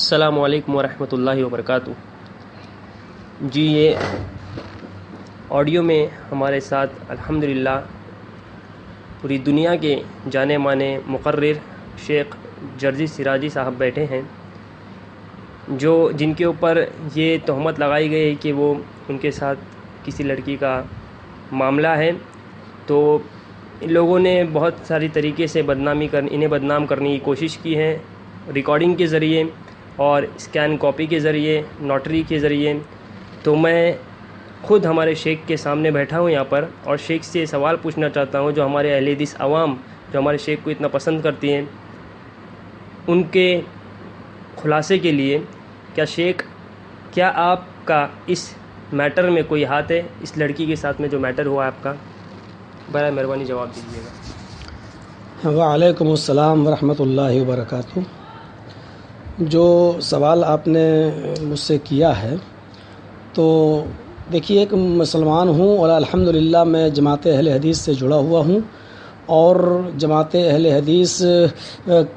السلام علیکم ورحمۃ اللہ وبرکاتہ۔ جی، یہ آڈیو میں ہمارے ساتھ الحمدللہ پوری دنیا کے جانے مانے مقرر شیخ جرزی سراجی صاحب بیٹھے ہیں، جن کے اوپر یہ تہمت لگائی گئی ہے کہ وہ ان کے ساتھ کسی لڑکی کا معاملہ ہے۔ تو ان لوگوں نے بہت ساری طریقے سے انہیں بدنام کرنے کی کوشش کی ہے، ریکارڈنگ کے ذریعے اور اسکین کاپی کے ذریعے، نوٹری کے ذریعے۔ تو میں خود ہمارے شیخ کے سامنے بیٹھا ہوں یہاں پر، اور شیخ سے سوال پوچھنا چاہتا ہوں، جو ہمارے اہل حدیث عوام جو ہمارے شیخ کو اتنا پسند کرتی ہیں، ان کے خلاصے کے لیے کیا شیخ، کیا آپ کا اس میٹر میں کوئی ہاتھ ہے؟ اس لڑکی کے ساتھ میں جو میٹر ہوا ہے آپ کا، برائے مہربانی جواب دیجیے گا۔ وعلیکم السلام ورحمۃ اللہ وبرکاتہ۔ جو سوال آپ نے مجھ سے کیا ہے، تو دیکھیے، ایک مسلمان ہوں اور الحمدللہ میں جماعت اہل حدیث سے جڑا ہوا ہوں، اور جماعت اہل حدیث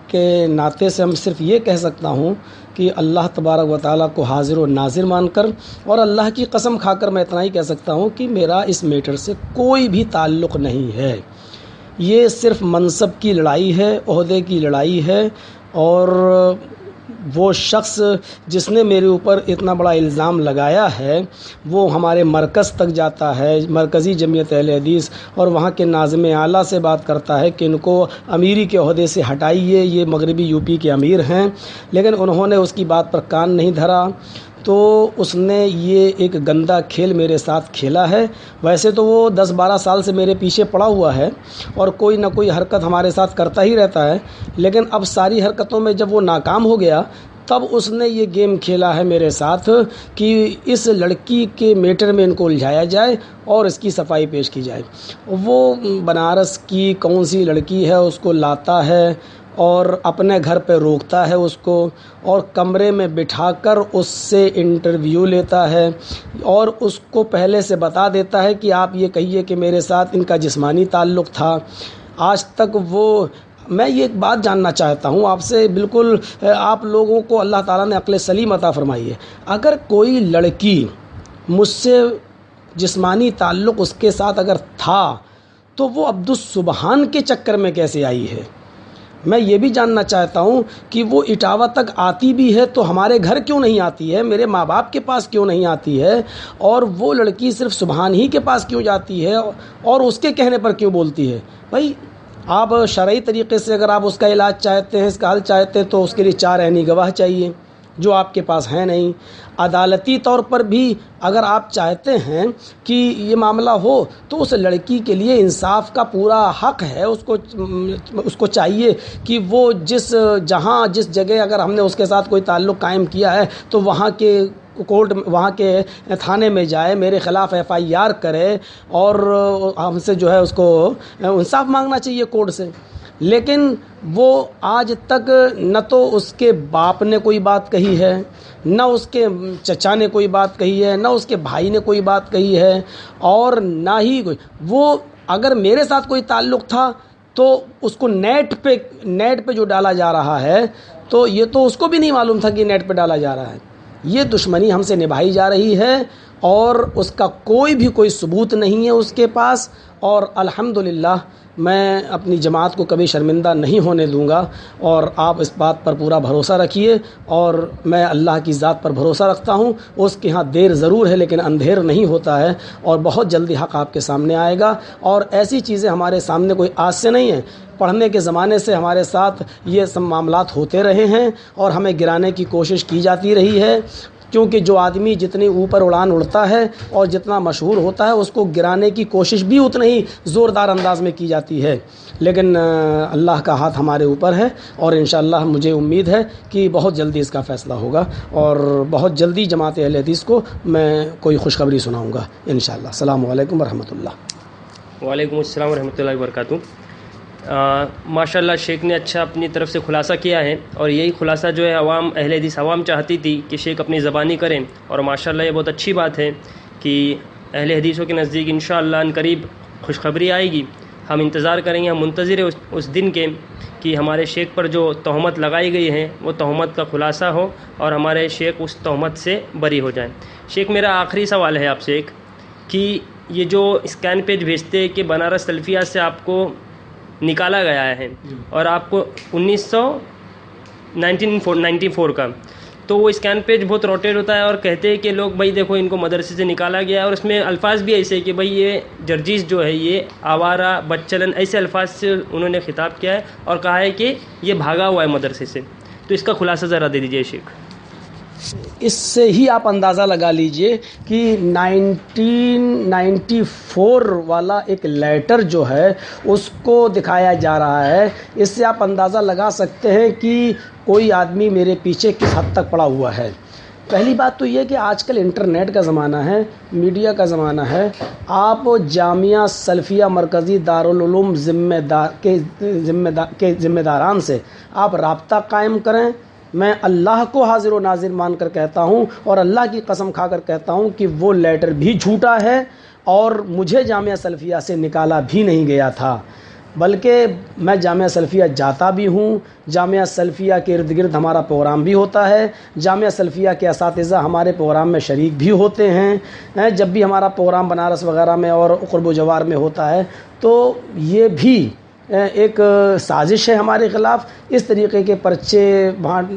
کے ناطے سے ہم صرف یہ کہہ سکتا ہوں کہ اللہ تبارک و تعالیٰ کو حاضر و ناظر مان کر، اور اللہ کی قسم کھا کر میں اتنا ہی کہہ سکتا ہوں کہ میرا اس میٹر سے کوئی بھی تعلق نہیں ہے۔ یہ صرف منصب کی لڑائی ہے، عہدے کی لڑائی ہے، اور وہ شخص جس نے میرے اوپر اتنا بڑا الزام لگایا ہے، وہ ہمارے مرکز تک جاتا ہے، مرکزی جمعیت اہل حدیث، اور وہاں کے ناظم اعلیٰ سے بات کرتا ہے کہ ان کو امیری کے عہدے سے ہٹائیے، یہ مغربی یو پی کے امیر ہیں، لیکن انہوں نے اس کی بات پر کان نہیں دھرا۔ تو اس نے یہ ایک گندا کھیل میرے ساتھ کھیلا ہے۔ ویسے تو وہ 10-12 سال سے میرے پیچھے پڑا ہوا ہے، اور کوئی نہ کوئی حرکت ہمارے ساتھ کرتا ہی رہتا ہے، لیکن اب ساری حرکتوں میں جب وہ ناکام ہو گیا، تب اس نے یہ گیم کھیلا ہے میرے ساتھ کہ اس لڑکی کے میٹر میں ان کو الجھایا جائے اور اس کی صفائی پیش کی جائے۔ وہ بنارس کی کون سی لڑکی ہے، اس کو لاتا ہے اور اپنے گھر پہ روکتا ہے اس کو، اور کمرے میں بٹھا کر اس سے انٹرویو لیتا ہے، اور اس کو پہلے سے بتا دیتا ہے کہ آپ یہ کہیے کہ میرے ساتھ ان کا جسمانی تعلق تھا۔ آج تک میں یہ ایک بات جاننا چاہتا ہوں آپ سے، بالکل آپ لوگوں کو اللہ تعالیٰ نے عقل سلیم عطا فرمائی ہے، اگر کوئی لڑکی مجھ سے جسمانی تعلق اس کے ساتھ اگر تھا، تو وہ عبدالسبحان کے چکر میں کیسے آئی ہے؟ میں یہ بھی جاننا چاہتا ہوں کہ وہ اٹاوہ تک آتی بھی ہے تو ہمارے گھر کیوں نہیں آتی ہے، میرے ماں باپ کے پاس کیوں نہیں آتی ہے، اور وہ لڑکی صرف سبحان ہی کے پاس کیوں جاتی ہے اور اس کے کہنے پر کیوں بولتی ہے؟ بھائی، آپ شرعی طریقے سے اگر آپ اس کا علاج چاہتے ہیں، اس کا حل چاہتے ہیں، تو اس کے لیے 4 عینی گواہ چاہیے، جو آپ کے پاس ہیں نہیں۔ عدالتی طور پر بھی اگر آپ چاہتے ہیں کہ یہ معاملہ ہو، تو اس لڑکی کے لیے انصاف کا پورا حق ہے، اس کو چاہیے کہ وہ جس جگہ اگر ہم نے اس کے ساتھ کوئی تعلق قائم کیا ہے، تو وہاں کے تھانے میں جائے، میرے خلاف FIR کرے، اور ہم سے جو ہے اس کو انصاف مانگنا چاہیے کورٹ سے۔ لیکن وہ آج تک نہ تو اس کے باپ نے کوئی بات کہی ہے، نہ اس کے چچا نے کوئی بات کہی ہے، نہ اس کے بھائی نے کوئی بات کہی ہے، اور نہ ہی وہ اگر میرے ساتھ کوئی تعلق تھا تو اس کو نیٹ پہ جو ڈالا جا رہا ہے، تو یہ تو اس کو بھی نہیں معلوم تھا کہ نیٹ پہ ڈالا جا رہا ہے۔ یہ دشمنی ہم سے نبھائی جا رہی ہے، اور اس کا کوئی ثبوت نہیں ہے اس کے پاس، اور الحمدللہ میں اپنی جماعت کو کبھی شرمندہ نہیں ہونے دوں گا، اور آپ اس بات پر پورا بھروسہ رکھیے، اور میں اللہ کی ذات پر بھروسہ رکھتا ہوں، اس کے ہاں دیر ضرور ہے لیکن اندھیر نہیں ہوتا ہے، اور بہت جلدی حق آپ کے سامنے آئے گا۔ اور ایسی چیزیں ہمارے سامنے کوئی آج سے نہیں ہیں، پڑھنے کے زمانے سے ہمارے ساتھ یہ سب معاملات ہوتے رہے ہیں، اور ہمیں گرانے کی کوشش کی جاتی رہی ہے، کیونکہ جو آدمی جتنی اوپر اڑان اڑتا ہے اور جتنا مشہور ہوتا ہے، اس کو گرانے کی کوشش بھی اتنا ہی زوردار انداز میں کی جاتی ہے۔ لیکن اللہ کا ہاتھ ہمارے اوپر ہے، اور انشاءاللہ مجھے امید ہے کہ بہت جلدی اس کا فیصلہ ہوگا، اور بہت جلدی جماعت اہل حدیث کو میں کوئی خوشخبری سناؤں گا انشاءاللہ۔ السلام علیکم ورحمۃ اللہ۔ وعلیکم السلام ورحمۃ اللہ وبرکاتہ۔ ماشاءاللہ شیخ نے اچھا اپنی طرف سے خلاصہ کیا ہے، اور یہی خلاصہ جو ہے اہل حدیث عوام چاہتی تھی کہ شیخ اپنی زبانی کریں، اور ماشاءاللہ یہ بہت اچھی بات ہے کہ اہل حدیثوں کے نزدیک انشاءاللہ ان قریب خوشخبری آئے گی۔ ہم انتظار کریں گے، ہم منتظر ہیں اس دن کے کہ ہمارے شیخ پر جو تہمت لگائی گئی ہیں وہ تہمت کا خلاصہ ہو اور ہمارے شیخ اس تہمت سے بری ہو جائیں۔ شیخ میرا آخری سوال ہے آپ سے ایک، کہ یہ جو اسکین پیج بھیجتے کہ بنارس سلفیہ سے آپ کو نکالا گیا ہے اور آپ کو 1994 کا، تو وہ اسکین پیج بہت روٹیٹ ہوتا ہے اور کہتے ہیں کہ لوگ بھائی دیکھو ان کو مدرسے سے نکالا گیا ہے، اور اس میں الفاظ بھی ایسے کہ بھائی یہ جرجیز جو ہے یہ آوارہ بچلن ایسے الفاظ سے انہوں نے خطاب کیا ہے اور کہا ہے کہ یہ بھاگا ہوا ہے مدرسے سے، تو اس کا خلاصہ ذرا دے دیجیے شیخ۔ اس سے ہی آپ اندازہ لگا لیجئے کہ 1994 والا ایک لیٹر جو ہے اس کو دکھایا جا رہا ہے۔ اس سے آپ اندازہ لگا سکتے ہیں کہ کوئی آدمی میرے پیچھے کس حد تک پڑا ہوا ہے۔ پہلی بات تو یہ کہ آج کل انٹرنیٹ کا زمانہ ہے، میڈیا کا زمانہ ہے۔ آپ جامعہ سلفیہ مرکزی دارالعلوم کے ذمہ داران سے آپ رابطہ قائم کریں۔ میں اللہ کو حاضر و ناظر مان کر کہتا ہوں اور اللہ کی قسم کھا کر کہتا ہوں کہ وہ لیٹر بھی جھوٹا ہے اور مجھے جامعہ سلفیہ سے نکالا بھی نہیں گیا تھا، بلکہ میں جامعہ سلفیہ جاتا بھی ہوں۔ جامعہ سلفیہ کے ارد گرد ہمارا پروگرام بھی ہوتا ہے، جامعہ سلفیہ کے اساتذہ ہمارے پروگرام میں شریک بھی ہوتے ہیں۔ جب بھی ہمارا پروگرام بنارس وغیرہ میں اور قرب و جوار میں ہوتا ہے تو یہ بھی ایک سازش ہے ہمارے خلاف۔ اس طریقے کے پرچے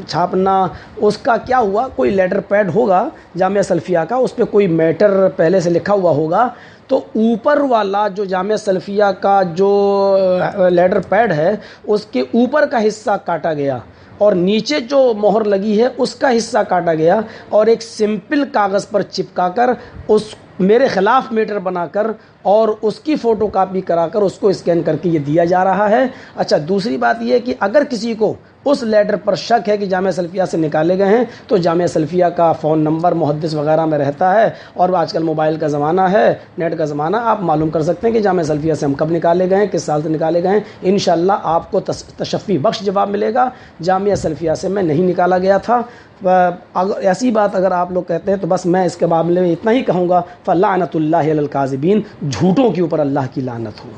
چھاپنا، اس کا کیا ہوا، کوئی لیٹر پیڈ ہوگا جامعہ سلفیہ کا، اس پہ کوئی میٹر پہلے سے لکھا ہوا ہوگا، تو اوپر والا جو جامعہ سلفیہ کا جو لیٹر پیڈ ہے اس کے اوپر کا حصہ کاٹا گیا اور نیچے جو مہر لگی ہے اس کا حصہ کاٹا گیا اور ایک سمپل کاغذ پر چپکا کر اس میرے خلاف میٹر بنا کر اور اس کی فوٹو کاپی کرا کر اس کو اسکین کر کے یہ دیا جا رہا ہے۔ اچھا، دوسری بات یہ کہ اگر کسی کو اس لیٹر پر شک ہے کہ جامعہ سلفیہ سے نکالے گئے ہیں تو جامعہ سلفیہ کا فون نمبر محدث وغیرہ میں رہتا ہے، اور آج کل موبائل کا زمانہ ہے، نیٹ کا زمانہ، آپ معلوم کر سکتے ہیں کہ جامعہ سلفیہ سے ہم کب نکالے گئے ہیں، کس سال سے نکالے گئے ہیں۔ انشاءاللہ آپ کو تشفی بخش جواب ملے گا۔ جامعہ سلفیہ سے میں نہیں نکالا گیا تھا۔ ایسی بات اگر آپ لوگ کہتے ہیں تو بس میں اس کے معاملے میں اتنا ہی کہوں گا، فلعنۃ اللہ علی الکاذبین، جھوٹوں کے اوپر اللہ کی لعنت ہو۔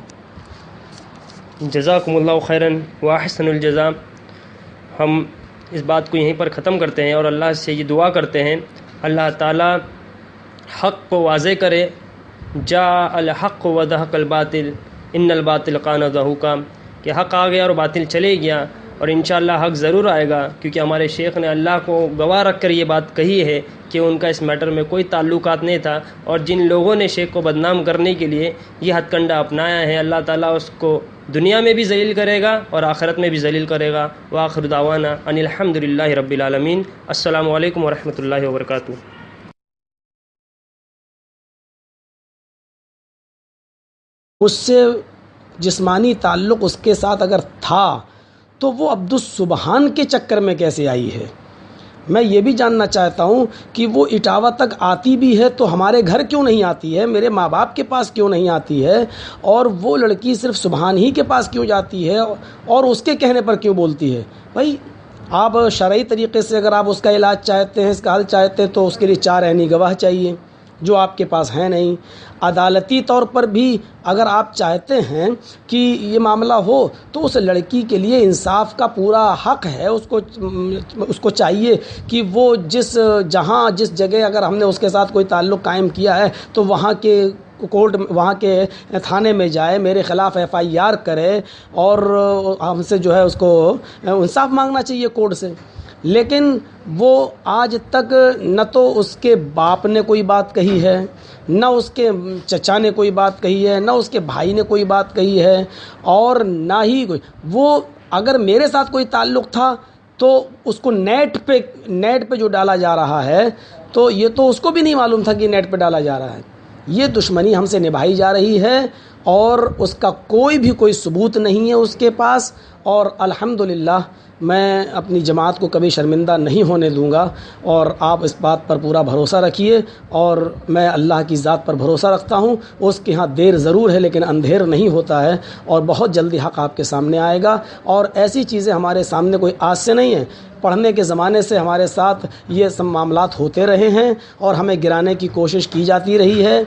جزاکم اللہ خیراً واحسن الجزاء۔ ہم اس بات کو یہیں پر ختم کرتے ہیں اور اللہ سے یہ دعا کرتے ہیں اللہ تعالی حق کو واضح کرے، جاء الحق وزهق الباطل ان الباطل کان زہوقا، کہ حق آ گیا اور باطل چلے گیا، اور انشاءاللہ حق ضرور آئے گا، کیونکہ ہمارے شیخ نے اللہ کو گواہ رکھ کر یہ بات کہی ہے کہ ان کا اس میٹر میں کوئی تعلقات نہیں تھا، اور جن لوگوں نے شیخ کو بدنام کرنے کے لیے یہ ہتھ کنڈا اپنایا ہے اللہ تعالیٰ اس کو دنیا میں بھی ذلیل کرے گا اور آخرت میں بھی ذلیل کرے گا۔ وآخر دعوانا ان الحمد للہ رب العالمین۔ السلام علیکم ورحمۃ اللہ وبرکاتہ۔ اس سے جسمانی تعلق اس کے ساتھ اگر تھا تو وہ عبدالسبحان کے چکر میں کیسے آئی ہے؟ میں یہ بھی جاننا چاہتا ہوں کہ وہ اٹاوہ تک آتی بھی ہے تو ہمارے گھر کیوں نہیں آتی ہے، میرے ماں باپ کے پاس کیوں نہیں آتی ہے، اور وہ لڑکی صرف سبحان ہی کے پاس کیوں جاتی ہے اور اس کے کہنے پر کیوں بولتی ہے؟ بھائی آپ شرعی طریقے سے اگر آپ اس کا علاج چاہتے ہیں، اس کا حل چاہتے ہیں تو اس کے لیے 4 عینی گواہ چاہیے جو آپ کے پاس ہیں نہیں۔ عدالتی طور پر بھی اگر آپ چاہتے ہیں کہ یہ معاملہ ہو تو اس لڑکی کے لیے انصاف کا پورا حق ہے، اس کو چاہیے کہ وہ جس جگہ اگر ہم نے اس کے ساتھ کوئی تعلق قائم کیا ہے تو وہاں کے کورٹ، وہاں کے تھانے میں جائے، میرے خلاف FIR کرے اور ہم سے جو ہے اس کو انصاف مانگنا چاہیے کورٹ سے۔ لیکن وہ آج تک نہ تو اس کے باپ نے کوئی بات کہی ہے، نہ اس کے چچا نے کوئی بات کہی ہے، نہ اس کے بھائی نے کوئی بات کہی ہے، اور نہ ہی وہ اگر میرے ساتھ کوئی تعلق تھا تو اس کو نیٹ پہ جو ڈالا جا رہا ہے تو یہ تو اس کو بھی نہیں معلوم تھا کہ نیٹ پہ ڈالا جا رہا ہے۔ یہ دشمنی ہم سے نبھائی جا رہی ہے اور اس کا کوئی ثبوت نہیں ہے اس کے پاس، اور الحمدللہ میں اپنی جماعت کو کبھی شرمندہ نہیں ہونے دوں گا، اور آپ اس بات پر پورا بھروسہ رکھیے، اور میں اللہ کی ذات پر بھروسہ رکھتا ہوں، اس کے ہاں دیر ضرور ہے لیکن اندھیر نہیں ہوتا ہے، اور بہت جلدی حق آپ کے سامنے آئے گا۔ اور ایسی چیزیں ہمارے سامنے کوئی آج سے نہیں ہیں، پڑھنے کے زمانے سے ہمارے ساتھ یہ سب معاملات ہوتے رہے ہیں اور ہمیں گرانے کی کوشش کی جاتی رہی ہے۔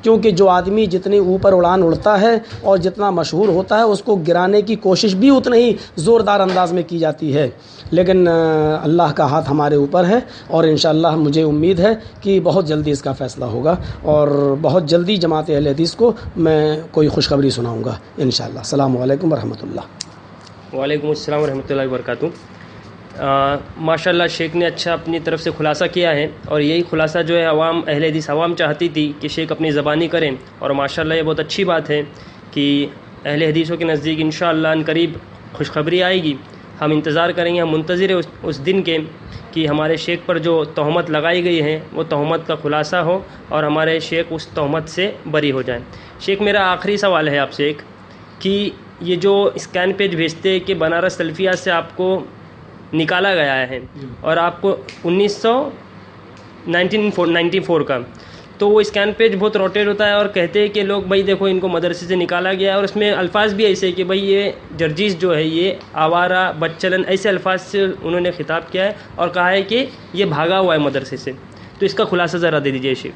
کیونکہ جو آدمی جتنی اوپر اڑان اڑتا ہے اور جتنا مشہور ہوتا ہے اس کو گرانے کی کوشش بھی اتنا ہی زوردار انداز میں کی جاتی ہے، لیکن اللہ کا ہاتھ ہمارے اوپر ہے، اور انشاءاللہ مجھے امید ہے کہ بہت جلدی اس کا فیصلہ ہوگا، اور بہت جلدی جماعت اہل حدیث کو میں کوئی خوشخبری سناؤں گا انشاءاللہ۔ السلام علیکم ورحمۃ اللہ۔ وعلیکم السلام ورحمۃ اللہ وبرکاتہ۔ ماشاءاللہ شیخ نے اچھا اپنی طرف سے خلاصہ کیا ہے، اور یہی خلاصہ جو ہے عوام اہل حدیث عوام چاہتی تھی کہ شیخ اپنی زبانی کریں، اور ماشاءاللہ یہ بہت اچھی بات ہے کہ اہل حدیثوں کے نزدیک انشاءاللہ ان قریب خوشخبری آئے گی۔ ہم انتظار کریں گے، ہم منتظر ہیں اس دن کے کہ ہمارے شیخ پر جو تہمت لگائی گئی ہیں وہ تہمت کا خلاصہ ہو اور ہمارے شیخ اس تہمت سے بری ہو جائیں۔ شیخ میرا آخری سوال ہے آپ سے ایک، کہ یہ جو اسکین پیج بھیجتے کہ بنارس سلفیہ سے آپ کو نکالا گیا ہے اور آپ کو 1994 کا، تو وہ اسکین پیج بہت روٹیٹ ہوتا ہے اور کہتے ہیں کہ لوگ بھائی دیکھو ان کو مدرسے سے نکالا گیا ہے، اور اس میں الفاظ بھی ایسے کہ بھائی یہ جرجیز جو ہے یہ آوارہ بچلن ایسے الفاظ سے انہوں نے خطاب کیا ہے اور کہا ہے کہ یہ بھاگا ہوا ہے مدرسے سے، تو اس کا خلاصہ ذرا دے دیجیے شیخ۔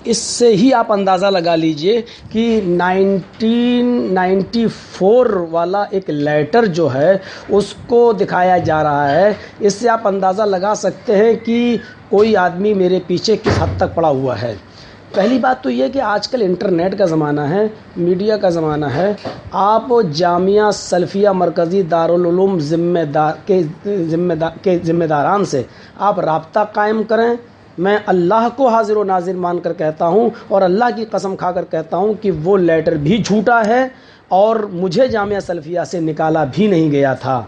اس سے ہی آپ اندازہ لگا لیجئے کہ 1994 والا ایک لیٹر جو ہے اس کو دکھایا جا رہا ہے، اس سے آپ اندازہ لگا سکتے ہیں کہ کوئی آدمی میرے پیچھے کس حد تک پڑا ہوا ہے۔ پہلی بات تو یہ کہ آج کل انٹرنیٹ کا زمانہ ہے، میڈیا کا زمانہ ہے، آپ جامعہ سلفیہ مرکزی دارالعلوم کے ذمہ داران سے آپ رابطہ قائم کریں۔ میں اللہ کو حاضر و ناظر مان کر کہتا ہوں اور اللہ کی قسم کھا کر کہتا ہوں کہ وہ لیٹر بھی جھوٹا ہے اور مجھے جامعہ سلفیہ سے نکالا بھی نہیں گیا تھا،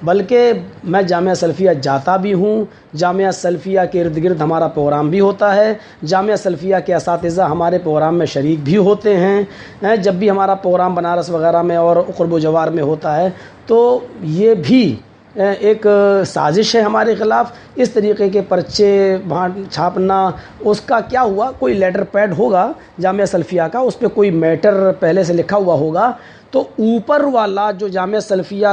بلکہ میں جامعہ سلفیہ جاتا بھی ہوں، جامعہ سلفیہ کے ارد گرد ہمارا پروگرام بھی ہوتا ہے، جامعہ سلفیہ کے اساتذہ ہمارے پروگرام میں شریک بھی ہوتے ہیں، جب بھی ہمارا پروگرام بنارس وغیرہ میں اور قرب و جوار میں ہوتا ہے تو یہ بھی ایک سازش ہے ہمارے خلاف۔ اس طریقے کے پرچے چھاپنا، اس کا کیا ہوا، کوئی لیٹر پیڈ ہوگا جامعہ سلفیہ کا، اس پہ کوئی میٹر پہلے سے لکھا ہوا ہوگا، تو اوپر والا جو جامعہ سلفیہ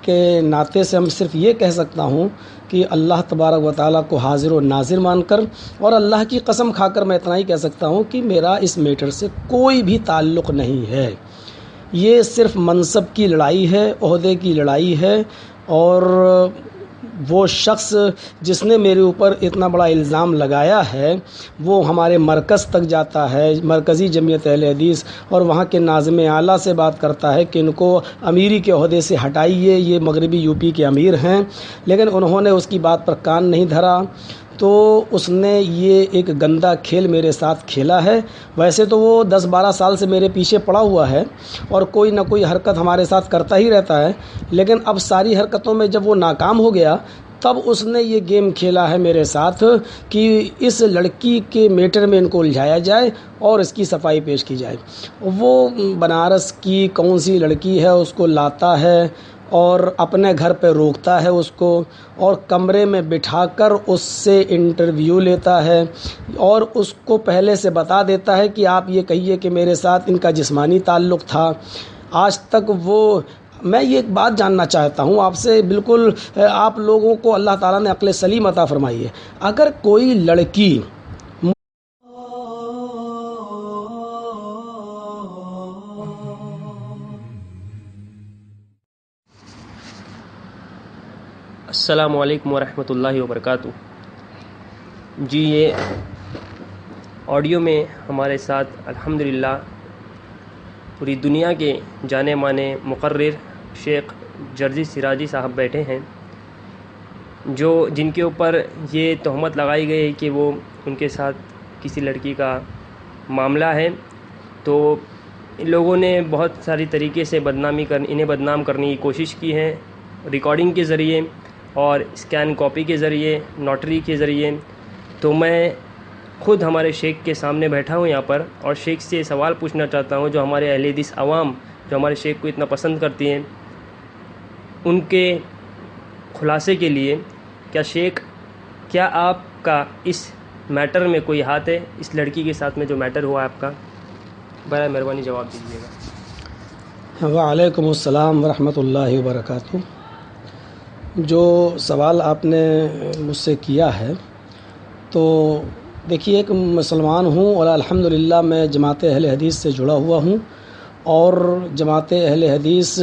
کے ناطے سے ہم صرف یہ کہہ سکتا ہوں کہ اللہ تبارک و تعالیٰ کو حاضر و ناظر مان کر اور اللہ کی قسم کھا کر میں اتنا ہی کہہ سکتا ہوں کہ میرا اس میٹر سے کوئی بھی تعلق نہیں ہے۔ یہ صرف منصب کی لڑائی ہے، عہدے کی لڑائی ہے، اور وہ شخص جس نے میرے اوپر اتنا بڑا الزام لگایا ہے وہ ہمارے مرکز تک جاتا ہے، مرکزی جمعیت اہل حدیث، اور وہاں کے ناظم اعلیٰ سے بات کرتا ہے کہ ان کو امیری کے عہدے سے ہٹائیے، یہ مغربی یو پی کے امیر ہیں، لیکن انہوں نے اس کی بات پر کان نہیں دھرا، تو اس نے یہ ایک گندا کھیل میرے ساتھ کھیلا ہے۔ ویسے تو وہ 10-12 سال سے میرے پیچھے پڑا ہوا ہے اور کوئی نہ کوئی حرکت ہمارے ساتھ کرتا ہی رہتا ہے، لیکن اب ساری حرکتوں میں جب وہ ناکام ہو گیا تب اس نے یہ گیم کھیلا ہے میرے ساتھ کہ اس لڑکی کے میٹر میں ان کو الجھایا جائے اور اس کی صفائی پیش کی جائے۔ وہ بنارس کی کون سی لڑکی ہے اس کو لاتا ہے اور اپنے گھر پہ روکتا ہے اس کو، اور کمرے میں بٹھا کر اس سے انٹرویو لیتا ہے اور اس کو پہلے سے بتا دیتا ہے کہ آپ یہ کہیے کہ میرے ساتھ ان کا جسمانی تعلق تھا۔ آج تک وہ، میں یہ ایک بات جاننا چاہتا ہوں آپ سے، بالکل آپ لوگوں کو اللہ تعالیٰ نے عقل سلیم عطا فرمائی ہے، اگر کوئی لڑکی السلام علیکم ورحمۃ اللہ وبرکاتہ۔ جی یہ آڈیو میں ہمارے ساتھ الحمدللہ پوری دنیا کے جانے مانے مقرر شیخ جرجی سراجی صاحب بیٹھے ہیں، جن کے اوپر یہ تہمت لگائی گئی ہے کہ وہ ان کے ساتھ کسی لڑکی کا معاملہ ہے، تو ان لوگوں نے بہت ساری طریقے سے انہیں بدنام کرنے کی کوشش کی ہے، ریکارڈنگ کے ذریعے اور اسکین کاپی کے ذریعے، نوٹری کے ذریعے۔ تو میں خود ہمارے شیخ کے سامنے بیٹھا ہوں یہاں پر، اور شیخ سے سوال پوچھنا چاہتا ہوں، جو ہمارے اہل حدیث عوام جو ہمارے شیخ کو اتنا پسند کرتی ہیں، ان کے خلاصے کے لیے، کیا آپ کا اس میٹر میں کوئی ہاتھ ہے، اس لڑکی کے ساتھ میں جو میٹر ہوا ہے آپ کا؟ برائے مہربانی جواب دیجیے گا۔ وعلیکم السلام ورحمۃ اللہ وبرکاتہ۔ جو سوال آپ نے مجھ سے کیا ہے، تو دیکھیے ایک مسلمان ہوں اور الحمدللہ میں جماعت اہل حدیث سے جڑا ہوا ہوں، اور جماعت اہل حدیث